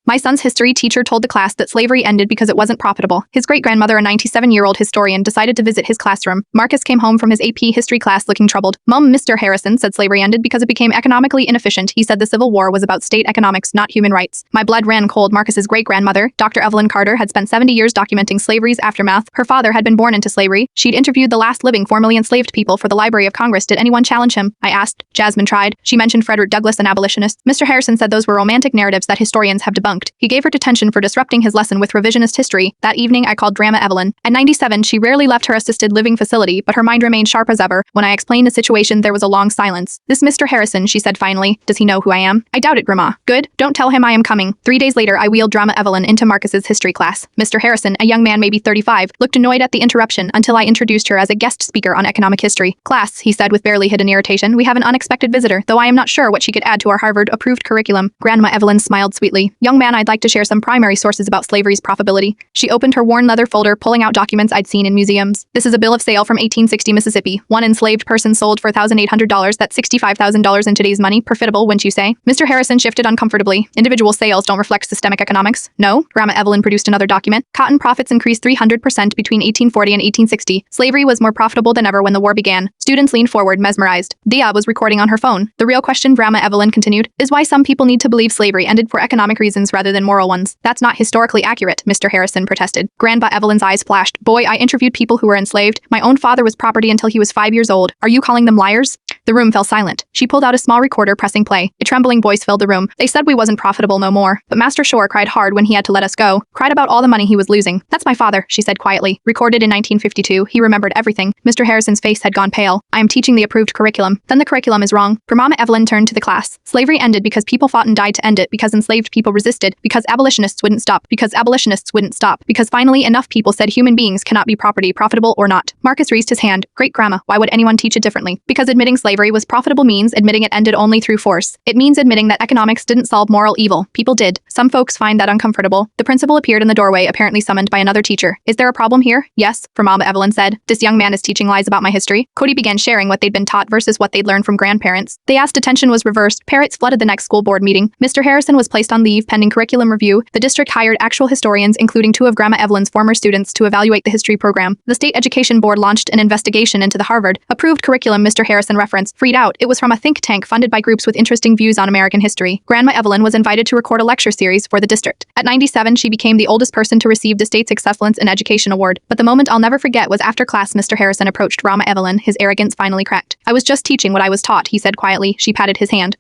My son's history teacher told the class that slavery ended because it wasn't profitable. His great-grandmother, a 97-year-old historian, decided to visit his classroom. Marcus came home from his AP history class looking troubled. Mom, Mr. Harrison said slavery ended because it became economically inefficient. He said the Civil War was about state economics, not human rights. My blood ran cold. Marcus's great-grandmother, Dr. Evelyn Carter, had spent 70 years documenting slavery's aftermath. Her father had been born into slavery. She'd interviewed the last living formerly enslaved people for the Library of Congress. Did anyone challenge him? I asked. Jasmine tried. She mentioned Frederick Douglass, an abolitionist. Mr. Harrison said those were romantic narratives that historians have debunked. He gave her detention for disrupting his lesson with revisionist history. That evening, I called Drama Evelyn. At 97, she rarely left her assisted living facility, but her mind remained sharp as ever. When I explained the situation, there was a long silence. This Mr. Harrison, she said finally. Does he know who I am? I doubt it, Grandma. Good. Don't tell him I am coming. 3 days later, I wheeled Drama Evelyn into Marcus's history class. Mr. Harrison, a young man maybe 35, looked annoyed at the interruption until I introduced her as a guest speaker on economic history. Class, he said with barely hidden irritation, we have an unexpected visitor, though I am not sure what she could add to our Harvard-approved curriculum. Grandma Evelyn smiled sweetly. Young man, I'd like to share some primary sources about slavery's profitability. She opened her worn leather folder, pulling out documents I'd seen in museums. This is a bill of sale from 1860 Mississippi. One enslaved person sold for $1,800. That's $65,000 in today's money. Profitable, wouldn't you say? Mr. Harrison shifted uncomfortably. Individual sales don't reflect systemic economics. No. Grandma Evelyn produced another document. Cotton profits increased 300% between 1840 and 1860. Slavery was more profitable than ever when the war began. Students leaned forward, mesmerized. Dia was recording on her phone. The real question, Grandma Evelyn continued, is why some people need to believe slavery ended for economic reasons rather than moral ones. That's not historically accurate, Mr. Harrison protested. Grandma Evelyn's eyes flashed. Boy, I interviewed people who were enslaved. My own father was property until he was 5 years old. Are you calling them liars? The room fell silent. She pulled out a small recorder, pressing play. A trembling voice filled the room. They said we wasn't profitable no more. But Master Shore cried hard when he had to let us go. Cried about all the money he was losing. That's my father, she said quietly. Recorded in 1952, he remembered everything. Mr. Harrison's face had gone pale. I am teaching the approved curriculum. Then the curriculum is wrong. Grandma Evelyn turned to the class. Slavery ended because people fought and died to end it, because enslaved people resisted, because abolitionists wouldn't stop, because abolitionists wouldn't stop, because finally enough people said human beings cannot be property, profitable or not. Marcus raised his hand. Great-grandma, why would anyone teach it differently? Because admitting slavery was profitable means admitting it ended only through force. It means admitting that economics didn't solve moral evil. People did. Some folks find that uncomfortable. The principal appeared in the doorway, apparently summoned by another teacher. Is there a problem here? Yes, Grandma Evelyn said. This young man is teaching lies about my history. Cody began sharing what they'd been taught versus what they'd learned from grandparents. They asked, attention was reversed. Parrots flooded the next school board meeting. Mr. Harrison was placed on leave pending curriculum review. The district hired actual historians, including 2 of Grandma Evelyn's former students, to evaluate the history program. The state education board launched an investigation into the Harvard-approved curriculum Mr. Harrison referenced. Freed out, it was from a think tank funded by groups with interesting views on American history. Grandma Evelyn was invited to record a lecture series for the district. At 97, she became the oldest person to receive the state's Excellence in Education Award. But the moment I'll never forget was after class Mr. Harrison approached Grandma Evelyn, his arrogance finally cracked. I was just teaching what I was taught, he said quietly. She patted his hand.